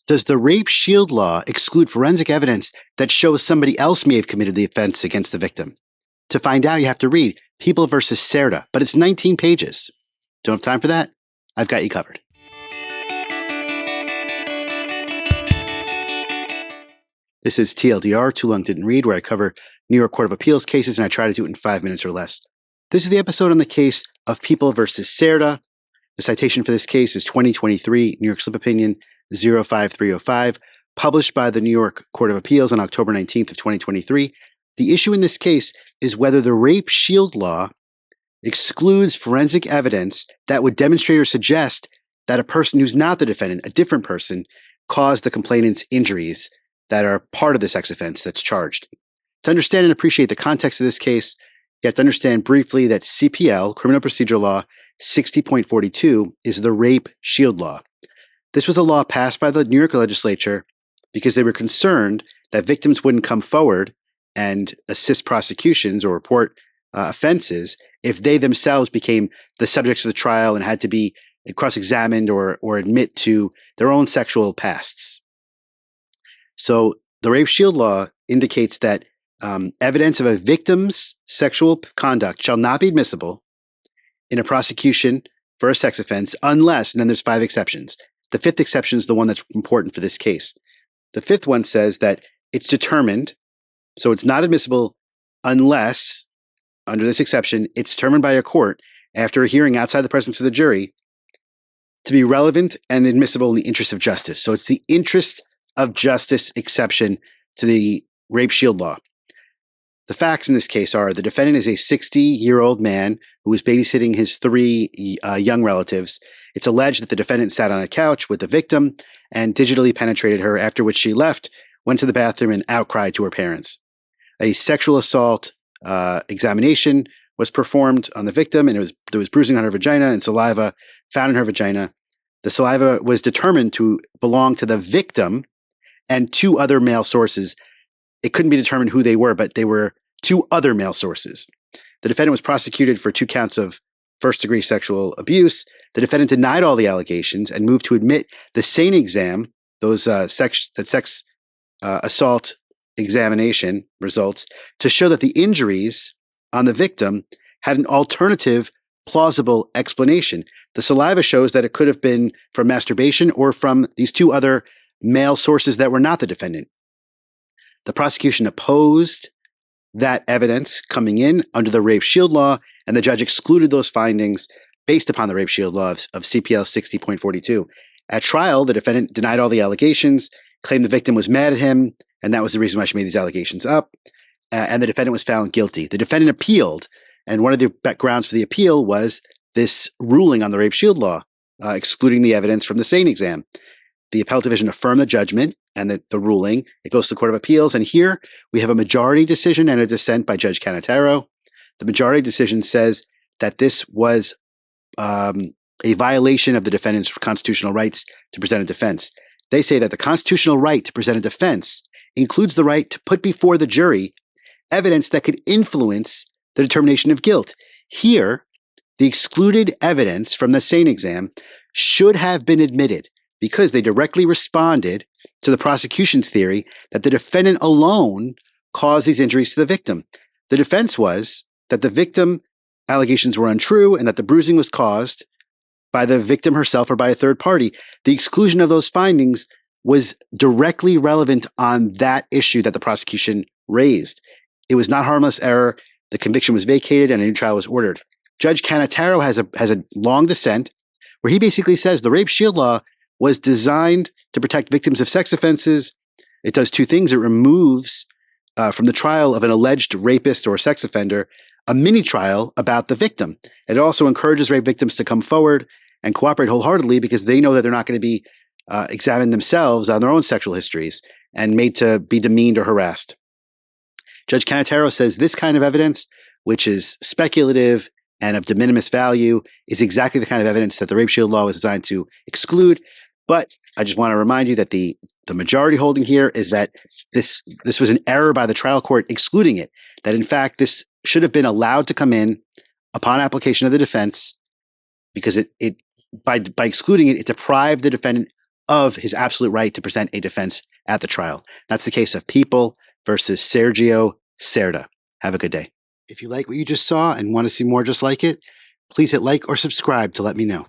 Does the rape shield law exclude forensic evidence that shows somebody else may have committed the offense against the victim? To find out, you have to read People versus Cerda, but it's 19 pages. Don't have time for that? I've got you covered. This is TLDR, Too Long Didn't Read, where I cover New York Court of Appeals cases and I try to do it in 5 minutes or less. This is the episode on the case of People versus Cerda. The citation for this case is 2023 New York Slip Opinion 05305, published by the New York Court of Appeals on October 19th of 2023. The issue in this case is whether the rape shield law excludes forensic evidence that would demonstrate or suggest that a person who's not the defendant, a different person, caused the complainant's injuries that are part of the sex offense that's charged. To understand and appreciate the context of this case, you have to understand briefly that CPL, Criminal Procedure Law 60.42, is the rape shield law. This was a law passed by the New York legislature because they were concerned that victims wouldn't come forward and assist prosecutions or report offenses if they themselves became the subjects of the trial and had to be cross-examined or admit to their own sexual pasts. So the rape shield law indicates that evidence of a victim's sexual conduct shall not be admissible in a prosecution for a sex offense unless, and then there's 5 exceptions. The 5th exception is the one that's important for this case. The 5th one says that it's determined, so it's not admissible unless, under this exception, it's determined by a court after a hearing outside the presence of the jury to be relevant and admissible in the interest of justice. So it's the interest of justice exception to the rape shield law. The facts in this case are the defendant is a 60-year-old man who was babysitting his 3 young relatives. It's alleged that the defendant sat on a couch with the victim and digitally penetrated her, after which she left, went to the bathroom, and outcried to her parents. A sexual assault examination was performed on the victim, and there was bruising on her vagina and saliva found in her vagina. The saliva was determined to belong to the victim and 2 other male sources. It couldn't be determined who they were, but they were 2 other male sources. The defendant was prosecuted for 2 counts of first-degree sexual abuse. The defendant denied all the allegations and moved to admit the SANE exam, those sex assault examination results, to show that the injuries on the victim had an alternative, plausible explanation. The saliva shows that it could have been from masturbation or from these 2 other male sources that were not the defendant. The prosecution opposed that evidence coming in under the rape shield law, and the judge excluded those findings based upon the rape shield law of CPL 60.42. At trial, the defendant denied all the allegations, claimed the victim was mad at him, and that was the reason why she made these allegations up, and the defendant was found guilty. The defendant appealed, and one of the grounds for the appeal was this ruling on the rape shield law, excluding the evidence from the SANE exam. The appellate division affirmed the judgment and the ruling. It goes to the Court of Appeals, and here we have a majority decision and a dissent by Judge Cannataro. The majority decision says that this was a violation of the defendant's constitutional rights to present a defense. They say that the constitutional right to present a defense includes the right to put before the jury evidence that could influence the determination of guilt. Here, the excluded evidence from the SANE exam should have been admitted because they directly responded to the prosecution's theory that the defendant alone caused these injuries to the victim. The defense was that the victim allegations were untrue and that the bruising was caused by the victim herself or by a third party. The exclusion of those findings was directly relevant on that issue that the prosecution raised. It was not harmless error. The conviction was vacated and a new trial was ordered. Judge Cannataro has a long dissent where he basically says the rape shield law was designed to protect victims of sex offenses. It does 2 things. It removes from the trial of an alleged rapist or sex offender a mini trial about the victim. It also encourages rape victims to come forward and cooperate wholeheartedly because they know that they're not going to be examined themselves on their own sexual histories and made to be demeaned or harassed. Judge Cannataro says this kind of evidence, which is speculative and of de minimis value, is exactly the kind of evidence that the rape shield law was designed to exclude. But I just want to remind you that the majority holding here is that this was an error by the trial court excluding it, that in fact this should have been allowed to come in upon application of the defense because it by excluding it, it deprived the defendant of his absolute right to present a defense at the trial. That's the case of People versus Sergio Cerda. Have a good day. If you like what you just saw and want to see more just like it, please hit like or subscribe to let me know.